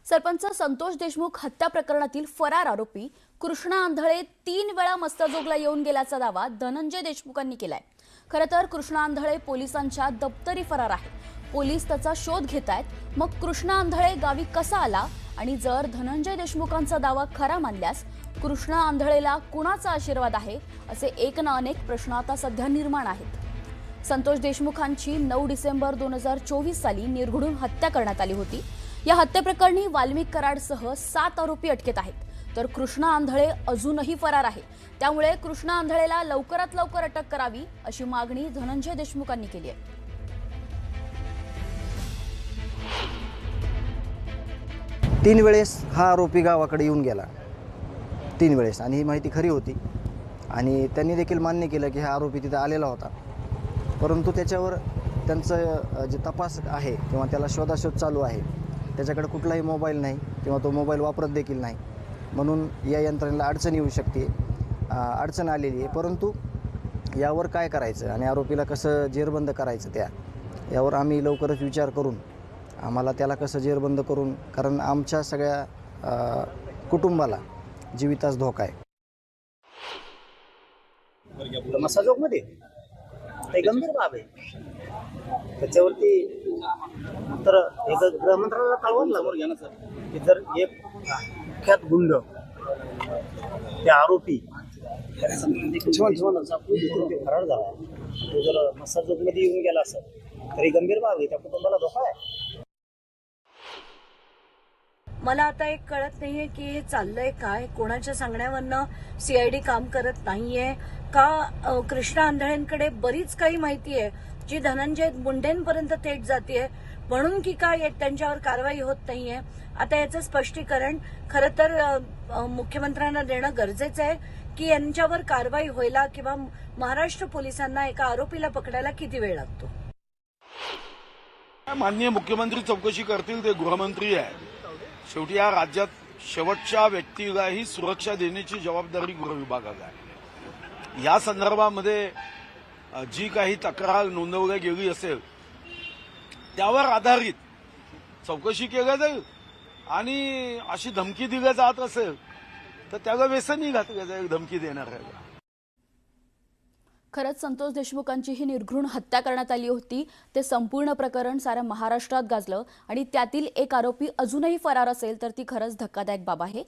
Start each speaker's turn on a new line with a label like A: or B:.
A: सरपंच संतोष देशमुख हत्या प्रकरणातील फरार आरोपी कृष्णा आंधळे 3 वेळा मस्तजोगला येऊन गेल्याचा दावा धनंजय देशमुखांनी केलाय। खरं तर कृष्णा आंधळे पोलिसांच्या दप्तरी फरार आहे। पोलीस त्याचा शोध घेतायत। मग कृष्णा आंधळे गावी कसा आला आणि जर धनंजय देशमुखांचा दावा खरा मानल्यास कृष्णा आंधळेला कुणाचा आशीर्वाद आहे असे एक ना अनेक प्रश्न आता सध्या निर्माण आहेत। संतोष देशमुखांची 9 डिसेंबर 2024 साली निर्घृण हत्या करण्यात आली होती। या हत्येप्रकरणी वाल्मिक कराडसह 7 आरोपी अटकेत आहेत, तर कृष्णा आंधळे अजूनही फरार आहे। त्यामुळे कृष्णा आंधळेला लवकरात लवकर अटक करावी अशी मागणी धनंजय देशमुखांनी केली आहे।
B: 3 वेळेस हा आरोपी गावाकडे येऊन गेला, 3 वेळेस, आणि ही माहिती खरी होती आणि त्यांनी देखील मान्य केलं की हा आरोपी तिथे आलेला होता। परंतु त्याच्यावर त्यांचं जे तपास आहे किंवा त्याला शोधाशोध चालू आहे, त्याच्याकडे कुठलाही मोबाईल नाही किंवा तो मोबाईल वापरत देखील नाही, म्हणून या यंत्रणेला अडचण येऊ शकते, अडचण आलेली आहे। परंतु यावर काय करायचं आणि आरोपीला कसं जेरबंद करायचं यावर आम्ही लवकरच विचार करून आम्हाला त्याला कसं जेरबंद करून, कारण आमच्या सगळ्या कुटुंबाला जीवितास धोका आहे।
C: मसाजोगमध्ये ते गंभीर बाब आहे, त्याच्यावरती तर एक गृहमंत्र्याला कळवलं लागलं की जर एक कुख्यात गुंड ते आरोपी फरार झाला, तो जर मसाजोगमध्ये येऊन गेला असेल तरी गंभीर बाब आहे, त्या कुटुंबाला धोका आहे।
D: मला आता एक कळत नाहीये की हे चाललंय काय, कोणाच्या सांगण्यावरनं सीआयडी काम करत नाहीये का? कृष्णा आंधळेंकडे बरीच काही माहिती आहे जी धनंजय मुंडेंपर्यंत थेट जातीये, म्हणून की काय त्यांच्यावर कारवाई होत नाहीये। आता याचं स्पष्टीकरण खरं तर मुख्यमंत्र्यांना देणं गरजेचं आहे की यांच्यावर कारवाई व्हायला किंवा महाराष्ट्र पोलिसांना एका आरोपीला पकडायला किती वेळ लागतो।
E: माननीय मुख्यमंत्री चौकशी करतील, ते गृहमंत्री आहे। शेवटी या राज्यात शेवटच्या व्यक्तीलाही सुरक्षा देण्याची जबाबदारी गृह विभागाला आहे। या संदर्भामध्ये जी काही तक्रार नोंदवली गेली असेल त्यावर आधारित चौकशी केली जाईल आणि अशी धमकी दिली जात असेल तर त्याला व्यसनी घातलं जाईल धमकी देणाऱ्याला।
A: खरंच संतोष देशमुखांची ही निर्घृण हत्या करण्यात आली होती। ते संपूर्ण प्रकरण साऱ्या महाराष्ट्रात गाजलं आणि त्यातील एक आरोपी अजूनही फरार असेल तर ती खरंच धक्कादायक बाब आहे।